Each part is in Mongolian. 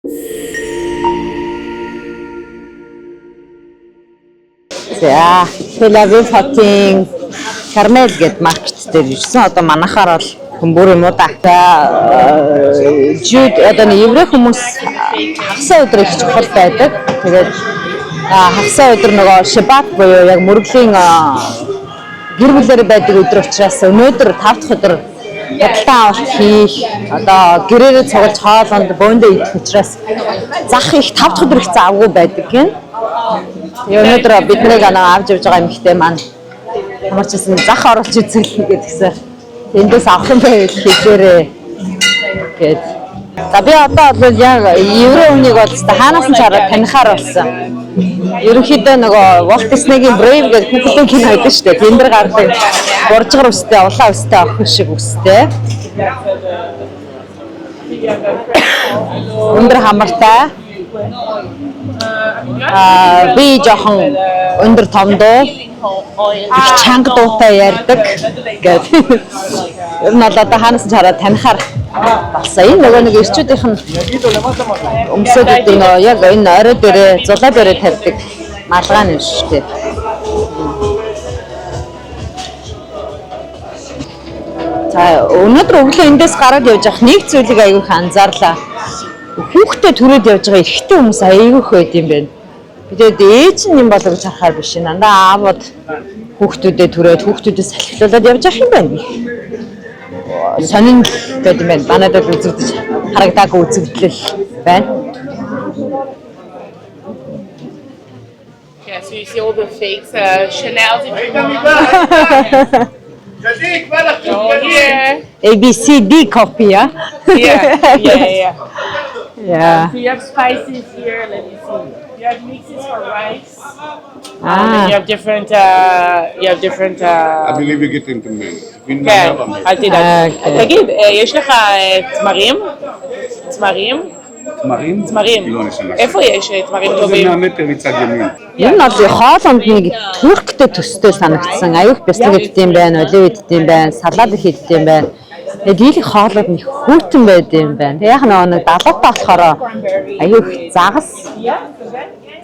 За, Tel Aviv хотын Кармел гэдэг маркет дээр ирсэн. Одоо манайхаар бол хүмүүр юм уу да. Жууд одоо еврей хүмүүс хагасаа өдөр их чухал байдаг. Тэгээд хагасаа өдөр нөгөө Шаббат буюу яг мөрөглийн гэр бүлээр байдаг өдөр учраас өнөөдөр 5 дахь өдөр худалдан авалт хийх одоо гэрээрээ цуглаж хоолонд бөөндөө идэх учраас зах их 5 дахь өдөр их завгүй байдаг гин. Өнөөдөр бидний авч явж байгаа эмэгтэй маань ямар ч гэсэн зах оруулж үзүүлнэ гэдгсэн. Эндээс авах юм байвал хэлээрээ гэд. За би одоо бол яг еврей хүнийг бол хаанаас нь чараад танихаар болсон. Ерөнхийдөө нөгөө Walt Disney-гийн Brave гэдэг хүүхдийн кино байдаг шүү дээ. Тэн дээр гардаг боржгор үстэй, улаан үстэй охин шиг үстэй. Өндөр хамартай. Би жоохон өндөр томдоо их чанга дуутай ярьдаг гэдэг. Ер нь бол одоо хаанаас ч хараад танихаар болсон. Энэ нөгөө нэг ирчүүдийнх нь өмсөд гэдэг нөө яг энэ орой дээрээ зулаа дээрээ тавьдаг малгай нь шүү дээ. За өнөөдөр өглөө эндээс гараад явж явах нэг зүйлийг аягүй их анзаарлаа. Хүүхдээ түрээд явж байгаа эрэгтэй хүмүүс аяйгүйх байд юм байна. Тэгээд ээж нь юм болов гэж харахаар биш. Нандаа аавууд хүүхдүүдэд түрээд хүүхдүүдээс салхилуулаад явж явах юм байна. Сонин гэдэг юм байна. Банадад үзэгдэж харагдаагүй үзэгдлэл байна. Yeah, so you see all the fakes, Chanel's oh, yeah. ABCD copy, yeah? Yeah. Yeah. So you have spices here, let me see. You have mixes for rice. Ah. And you have different, I believe you get into me. כן, אל תדאג. תגיד, יש לך תמרים? תמרים? לא נשנה. איפה יש תמרים זה טובים? 100 מטר מצד ימין. Энэ бол хоолонд нэг түрктэй төстэй санагдсан. Аюух бяцлаг иддэм байна, олив иддэм байна, салаад их иддэм байна. Тэгээд дийлэх хоолууд нэг хөөртөн байдсан байна. Тэг яг нэг далуутай болохоор аюух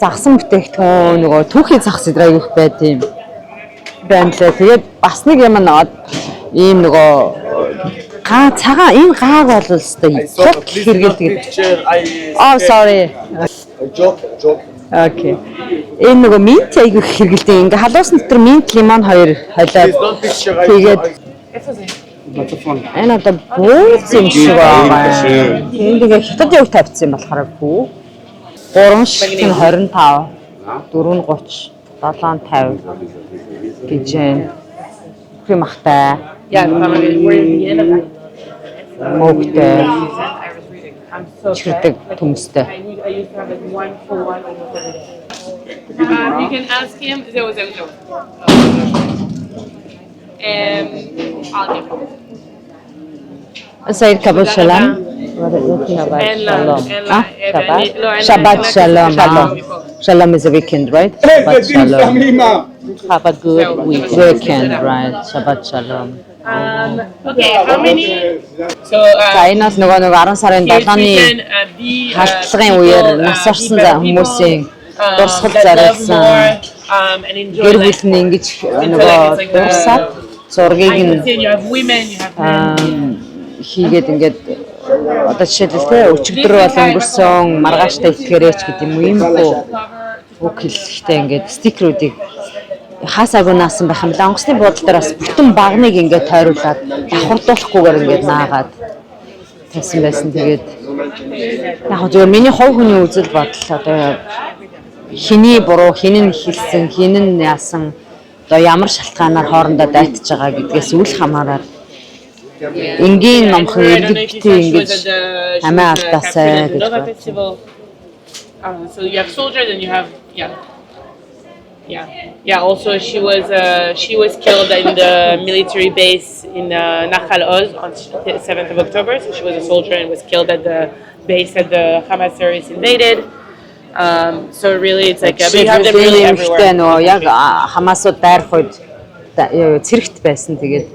загсан бүтээгдэхүүн нөгөө түүхийн зах зээл аюух байдсан байна лээ. Тэгээд бас нэг юм наад ийм нөгөө цагаан энэ гааг бол өстой тулт хэрэгэлдэг. Oh sorry. Joke. Окей. Энэ нөгөө минт аягүй хэрэгэлдэг. Ингээ халуусан дотор минт лимон хоёр холиод тэгээд энэ одоо бууз юм шиг байна. Энд ингээ хятад яг тавьчихсан юм болохоор бүү. 3 шин 25, 430, 750 гэж хэмахтай. Yeah, we're in Vienna. Мөгтэй I'm so чирдэг төмстэй. I used to have like 1 for 1 almost every day. You can ask him. زو. I'll give him. Sayyid Kabul Shalom. Shabbat Shalom. Shalom is a weekend, right? Shabbat Shalom. Have a good weekend, right? Shabbat Shalom. Okay, how many? So, За энэс нөгөө 10 сарын 7-ны халтлагын үеэр нас орсон хүмүүсийн дурсгал зориулсан гэр бүл нь ингэж нөгөө дурсаад зургийг нь хийгээд ингээд одоо жишээлбэл те өчигдөр бол өнгөрсөн маргааштай итгээрээч гэдэг юм уу үг хэлэхдээ ингээд стикерүүдийг хаасаагүй наасан байх юм. Онгоцны буудлын дээр бас бүтэн багныг ингээд тойруулаад давхардуулахгүйгээр ингээд наагаад тавьсан байсан. Тэгээд яг зөв миний хувь хүний үзэл бодол одоо хиний буруу, хин нь хэлсэн, хин нь яасан одоо ямар шалтгаанаар хоорондоо дайтаж байгаа гэдгээс үл хамааран энгийн номхон иргэдтэй ингэж хамаа алдаасаа гэж байна. So you have soldiers and you have Yeah. Also, she was killed in the military base in Nahal Oz on the 7th of October. So she was a soldier and was killed at the base that the Hamas terrorists invaded. So really, it's like we have them really everywhere. Яг Хамасууд дайрхууд цэрэгт байсан. Тэгээд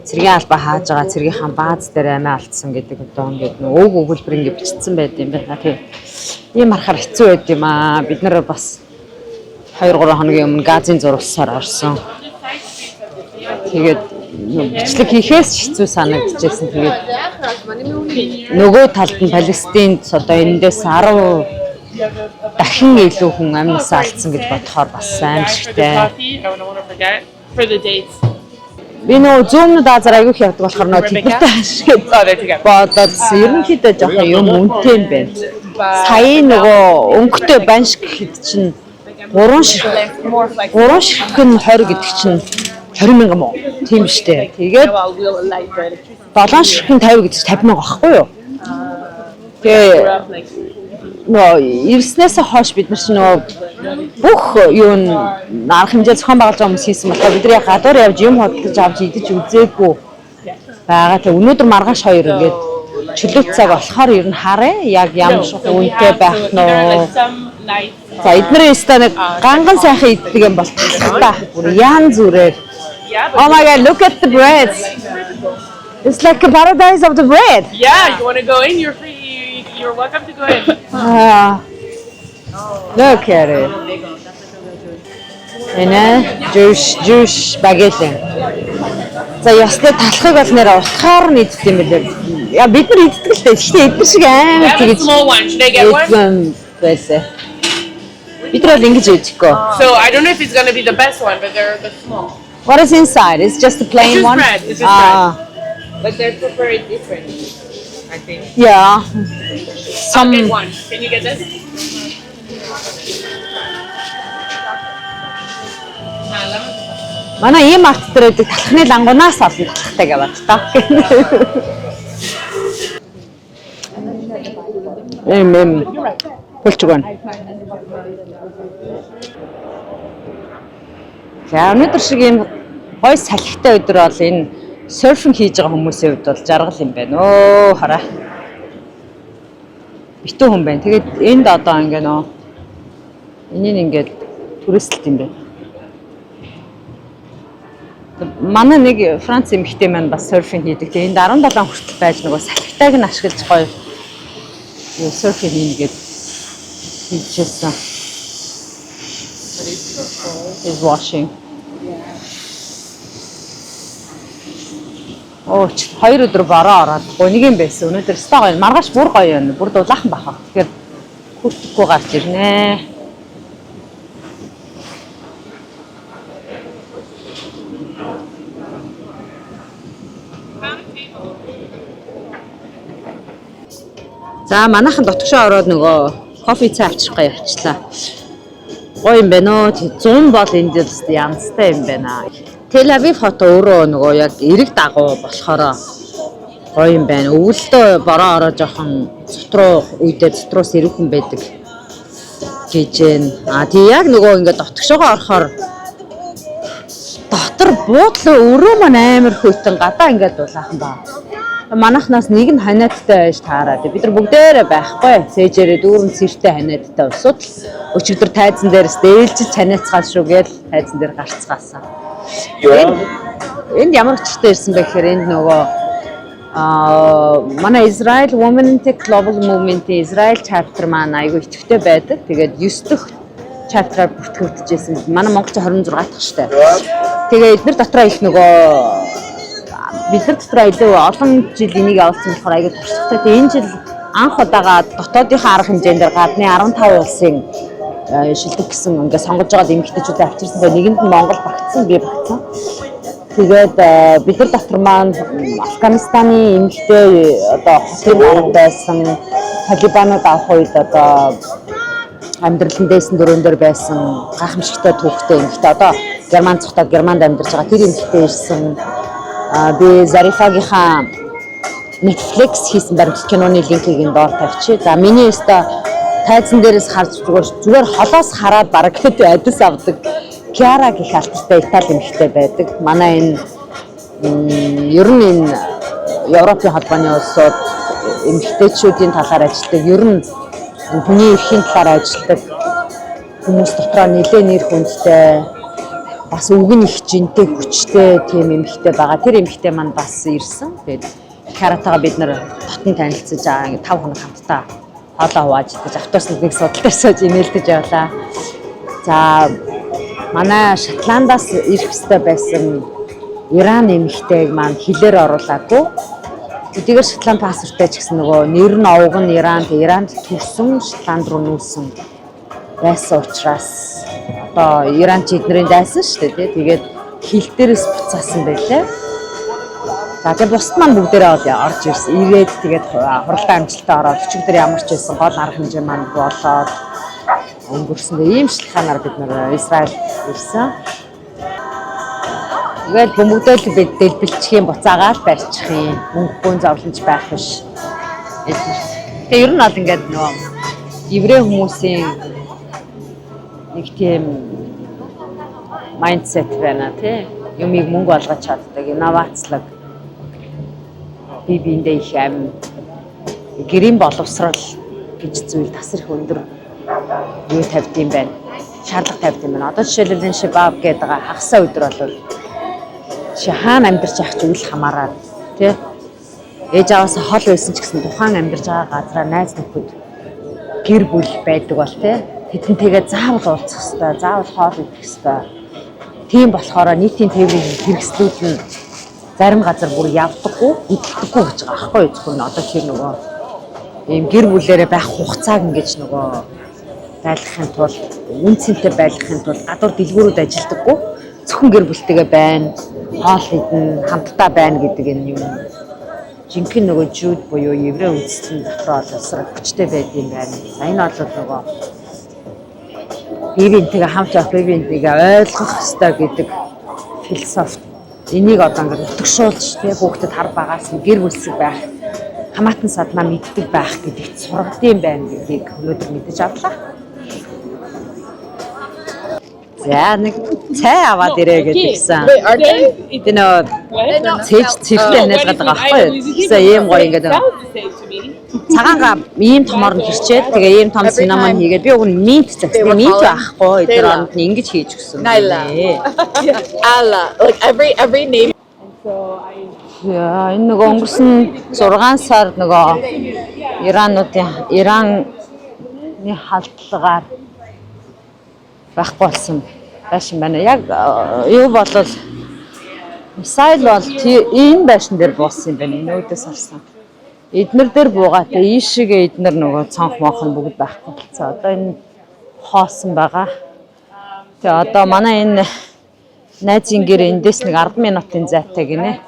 цэргийн албаа хааж байгаа цэргийнхаа бааз дээр амиа алдсан гэдэг одоо ингээд өг өгүүлбэр ингээд бичсэн байт юм байна. Ийм харахаар хэцүү байд юм аа. Бид нар бас 2-3 хоногийн өмнө газын зурагсаар орсон. Тэгээд бичлэг хийхээс хэцүү санагдчихсэн. Тэгээд нөгөө талд нь Палестинд одоо эндээс 10 дахин илүү хүн амнасаа алдсан гэж бодохоор бас аимшигтай. Би нөгөө зүүмнүүд Азар аягүй явдаг болохоор нөгөө тэднэртэй ашиглаад бодоод ерөнхийдөө жоохон юм үнэтэй юм байна. Сая нөгөө өнгөтэй банш гэхэд чинь 3 ширхэг нь 20 гэдэг чинь 20,000 мó. Тийм штэ. Тэгээд 7 ширхэг нь 50 гэдэг чинь 50,000 байхгүй юу? Тэгээ нөө ирснээс хойш бид нар чинь нөгөө бүх юу н арга хэмжээ зохион байгуулж байгаа хүмүүс хийсэн болохоор бид нар гадуур явж юм хөдөлж авч идэж үзээгүй байгаа. Тэгээ өнөөдөр маргааш 2 ингээд чөлөөт цаг болохоор ер нь харъя яг ямар шиг үнэтэй байх нь уу. За эднэрийн станаг ганган сайхан иддэг юм бол талхтаа бүр яан зүрээр. Oh my god, look at the bread. It's like a paradise of the bread. Yeah, you want to go in? You're free. You're welcome to go in. Look at it. Juice baguette. За ясны талхыг бол нэр утгаар нь идэх юм билээ. Яа бид нар иддэг л дээ. Гэхдээ эдгээр шиг амар Have a small one. Should I get one? Байсан. Бид нар л ингэж идэхгүй. So I don't know if it's gonna be the best one, but they're the small. What is inside? It's just a plain It's just one. bread. It's just bread. But they prepare it different, I think. Yeah. I'll get one. Can you get this? Манай ийм арт дээр байдаг талхны лангунаас олон талхтай гэват та. Пулчгон. За өнөөдөр шиг ийм гой салхитай өдөр бол энэ серфинг хийж байгаа хүмүүсийн хувьд бол жаргал юм байна. Өө хараа. Битүү хүн байна. Тэгээд энд одоо ингээ нөө энийг ингээд түрээсэлт юм байна. Манай нэг Франц эмэгтэй маань бас серфинг хийдэг. Тэгээд энд 17 хүртэл байж нөгөө салхитайг нь ашиглаж гоё серфинг хийнэ гэж хийжсэн. Is washing. Оо ч 2 өдөр бороо ороод нэг юм байсан. Өнөөдөр өстой гоё. Маргааш бүр гоё байна. Бүр дулаахан бахаа. Тэгэхээр хүртэхгүй гарч ирнэ. За манайхан дотгошоо ороод нөгөө кофе цай авчрах гэж явчлаа. Гоё юм байна уу? 100 бол энд янзтай юм байна. Tel Aviv хот өөрөө нөгөө яг эрэг дагуу болохоор гоё юм байна. Өвөлдөө бороо ороо жоохон цотроо үедээ цотроос ирүүхэн байдаг гэж байна. Тий яг нөгөө ингээд дотгошоогоо орохоор дотор буудлаа өрөө маань амар хөтөн гадаа ингээд дулаахан баа. Манайхнаас нэг нь ханиадтай байж таараад. Бид нар бүгдээрээ байхгүй. Цээжээрээ дүүрэн цэртэй ханиадтай усууд өчигдөр тайзан дээрээс дээлжиж ханиацгаал шүү гээл тайзан дээр гарцгаасан. Энд ямар өчтэй ирсэн бэ гэхээр энд нөгөө манай Israel Women Global Movement-ийн Israel chapter маань айгүй идэвхтэй байдаг. Тэгээд 9 дахь chapter-аар бүртгэгдчихсэн. Манай Монголч 26 дахь штэ. Тэгээ эдгээр дотроо их нөгөө бид нар дотроо илүү олон жил энийг явуулсан болохоор айгүй туршлагатай. Тэгээ энэ жил анх удаага дотоодынхаа арга хэмжээндээр гадны 15 улсын шилдэг гэсэн ингээд сонгож байгаа эмэгтэйчүүдээ авчирсан. Тэгээ нэгэнд нь Монгол багтсан, би багтсан. Тэгээд бид нар дотор маань Афганистаны эмэгтэй одоо хотын арга байсан, талибанууд авах үед одоо амьдралын дээсэн дөрөөн дээр байсан гайхамшигтай түүхтэй эмэгтэй одоо Герман цогтоод Германд амьдарч байгаа тэр эмэгтэй ирсэн. Би Зарифагийнхаа Netflix хийсэн баримтлал киноны линкийг энэ доор тавьчих. За миний өстө тайзан дээрээс харж зүгээр холоос хараад бараг хэд адис авдаг Chiara гэх алдартай Итали эмэгтэй байдаг. Манай энэ ер нь энэ Европын холбооны улсууд эмэгтэйчүүдийн талаар ажилладаг. Ер нь хүний эрхийн талаар ажилладаг хүмүүс дотроо нэлээд нэр хүндтэй бас өвгөн их жинтэй хүчтэй тийм эмэгтэй байгаа. Тэр эмэгтэй маань бас ирсэн. Тэгээд Chiara-тайгаа бид нэр дотн танилцаж байгаа. 5 хоног хамтдаа хоолоо хувааж идэж автобусны нэг судал дээр сууж инээлдэж явлаа. За манай Шотландаас ирэх ёстой байсан Иран эмэгтэйг маань хилээр оруулаагүй. Тэдгээр Шотланд паспорттай ч гэсэн нөгөө нэр нь овг нь Иранд төрсөн Шотланд руу нүүсэн байсан учраас одоо Иранч эднэрийн дайсан шүү дээ. Тэгээд хил дээрээс буцаасан байлээ. За тэгээд бусд маань бүгдээрээ орж ирсэн. Ирээд тэгээд хуралдан амжилттай ороод өчигдөр ямар ч байсан гол арга хэмжээ маань болоод өнгөрсөндөө ийм шалтгаанаар бид нэр Израиль ирсэн. Тэгээд бөмбөгдөөл бид дэлбэлчих юм буцаагаад барьчих юм. Мөнгөгүй зовлонч байх биш. Тэгээд ер нь бол ингээд нөгөө еврей хүмүүсийн нэг тийм майндсет байна тий. Юмыг мөнгө олгож чаддаг, инновацлог. Биендээ их амин гэрийн боловсрал гэж зүйл тасар их өндөр юу тавьд юм байна. Шаардлага тавьд юм байна. Одоо жишээлбэл энэ шибаб гэдэг хагасаа өдөр бол хаана амьдарч явах ч үл хамааран тий. Ээж аваасаа хол байсан ч гэсэн тухайн амьдарч байгаа газараа найз нөхөд гэр бүл байдаг бол тий. Тэдэнтэйгээ заавал уулзах хэрэгтэй, заавал хоол идэх хэрэгтэй. Тийм болохоор нийтийн тээврийн хэрэгслүүд нь зарим газар бүр явдаггүй, идэлдэггүй гэж байгаа аахгүй юу зөвхөн одоо чи нөгөө ийм гэр бүлээрээ байх хугацааг ингэж нөгөө байлгахын тулд үнцэнтэй байлгахын тулд гадуур дэлгүүрүүд ажилдаггүй зөвхөн гэр бүлтэйгээ байна, хоол идэн, хамтдаа байна гэдэг энэ юм жинхэнэ нөгөө жууд буюу еврей үндэстэн дотор олонсрол хүчтэй байд юм байна. За энэ бол нөгөө бивэнтэйгээ хамт явах, бивэнтэйгээ ойлгох хэрэгтэй гэдэг философи. Энийг одоо ингээд утгшуулж тий хүүхдэд хар багаас нь гэр бүлсэг байх, хамаатан садмаа мэддэг байх гэдэгт сургадсан байна гэдгийг өнөөдөр мэдэж авлаа. За нэг цай аваад ирээ гэдгийгсэн. Тэр нөө цэвтэй нэлээд байгаа байхгүй юу? Тэгсэн ийм гоё ингээд цагаангаа ийм томор нь хэрчээд тэгээ ийм том синамон хийгээд би уг нь минт загсан. Минт байхгүй тэр оронд нь ингэж хийж өгсөн. Allah, like every name. Яа, энэ нөгөө өнгөрсөн 6 сар нөгөө Ираны халдлагаар байхгүй болсон байшин байна. Яг юу болол мисайл бол энэ байшин дээр буусан юм байна. Нүүдээс орсон. Эднэр дээр буугаатай ийшээгээ эднэр нөгөө цонх моох нь бүгд байхгүй болцсон. Одоо энэ хоосон байгаа. Тэгээ одоо манай энэ найзын гэр эндээс нэг 10 минутын зайтай гинэ.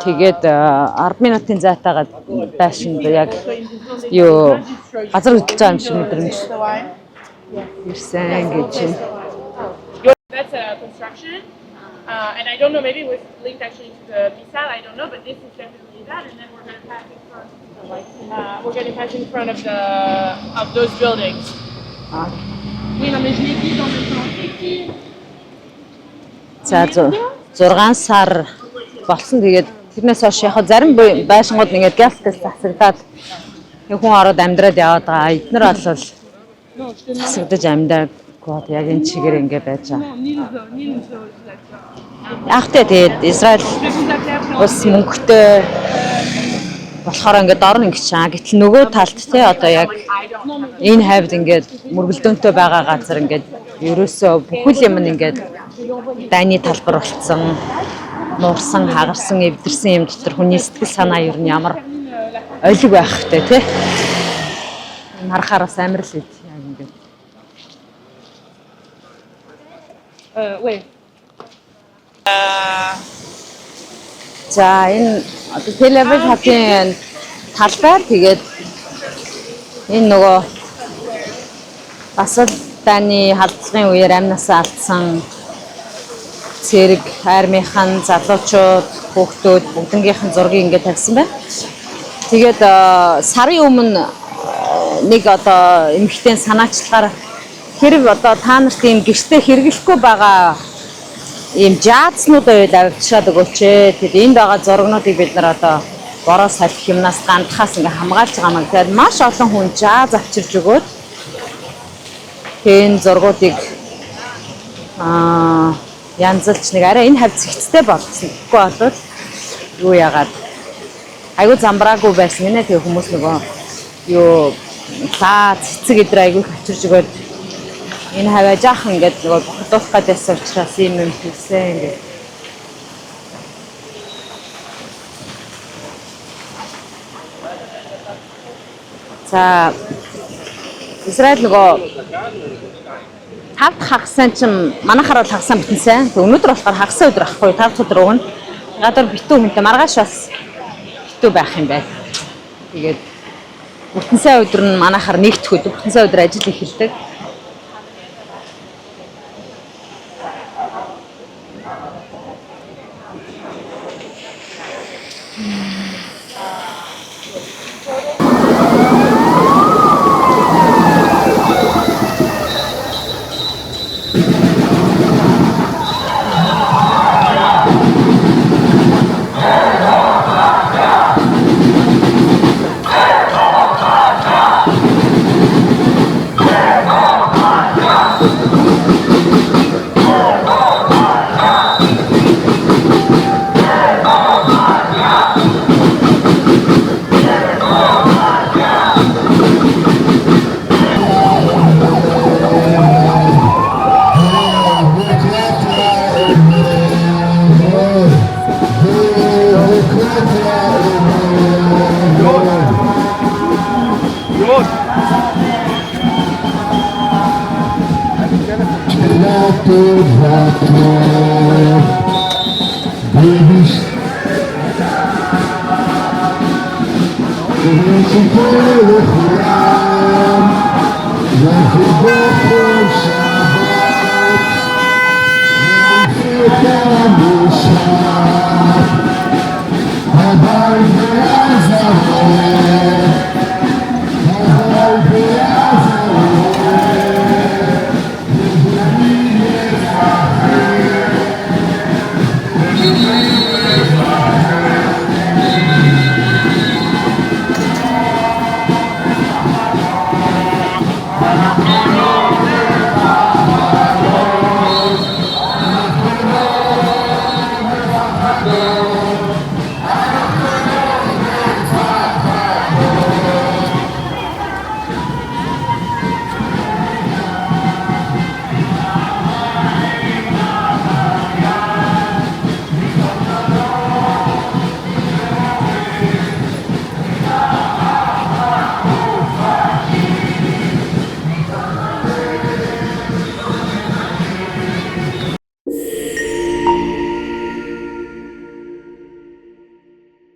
Тэгээд 10 минутын зайтайгаа байшинд яг юу газар хөдлөж байгаа юм шиг мэдрэмж ирсэн гэж. That's a construction, and I don't know, maybe it was linked actually to the missile, I don't know, but this is definitely that, and then we're going to pass in front of those buildings. Oui, non, mais je l'ai dit dans le plan. За 6 сар болсон. Тэгээд тэрнээс хойш яг зарим байшингууд ингээд газ засагдаад хүн ороод амьдраад яваад байгаа. Эднэр бол засагдаж амьдраагүй яг энэ чигээр ингээд байж байгаа. Яг тэгээд Израиль улс мөнгөтэй болохоор ингээд орно ингэж чаа. Гэтэл нөгөө талд те одоо яг энэ хавьд ингээд мөргөлдөөнтэй байгаа газар ингээд ерөөсөө бүхэл юм ингээд дайны талбар болцсон, нуурсан, хагарсан, эвдэрсэн юм дотор хүний сэтгэл санаа ер нь ямар олиг байх вэ те. Харахаар бас амар л үед яг ингээд. За энэ одоо Тель-Авив хотын талбай тэгээд энэ нөгөө бас л дайны халдлагын үеэр амнасаа алдсан цэрэг, армийнхан, залуучууд, хүүхдүүд бүгднгийнхэн зургийг ингээд тавьсан байна. Тэгээд сарын өмнө нэг одоо эмэгтэй санаачлагаар хэрэг одоо та нарт ийм гэртээ хэрэглэхгүй байгаа ийм жаазнууд байвал авчираад өгөөч. Тэгээд энд байгаа зургнуудыг бид нар одоо бороо салхи юмнаас гандахаас ингээ хамгаалж байгаа маа. Тэгээд маш олон хүн жааз авчирж өгөөд энэ зургуудыг янзалж нэг арай энэ хавь зэгцтэй болсон. Тэгэхгүй бол юу яагаад айгуу замбраагүй байсан гинэ. Тэгээ хүмүүс нөгөө юу лаа цэцэг эдэр айгүй авчирж өгөөд энэ хаваа жаахан ингээд нөгөө бохирдуулах гэдээс учраас юм хийсэн ингээд. За Израиль нөгөө тавд хагасан чинь манайхаар бол хагасан битэнсэн. Өнөөдөр болохоор хагасан өдөр ахгүй 5 өдөр өгнө. Гадар битүү хүнтэй маргааш бас битүү байх юм байна. Тэгээд бүтэнсээ өдөр нь манайхаар нэгдэх өдөр, бүтэнсээ өдөр ажил эхэлдэг. Baby,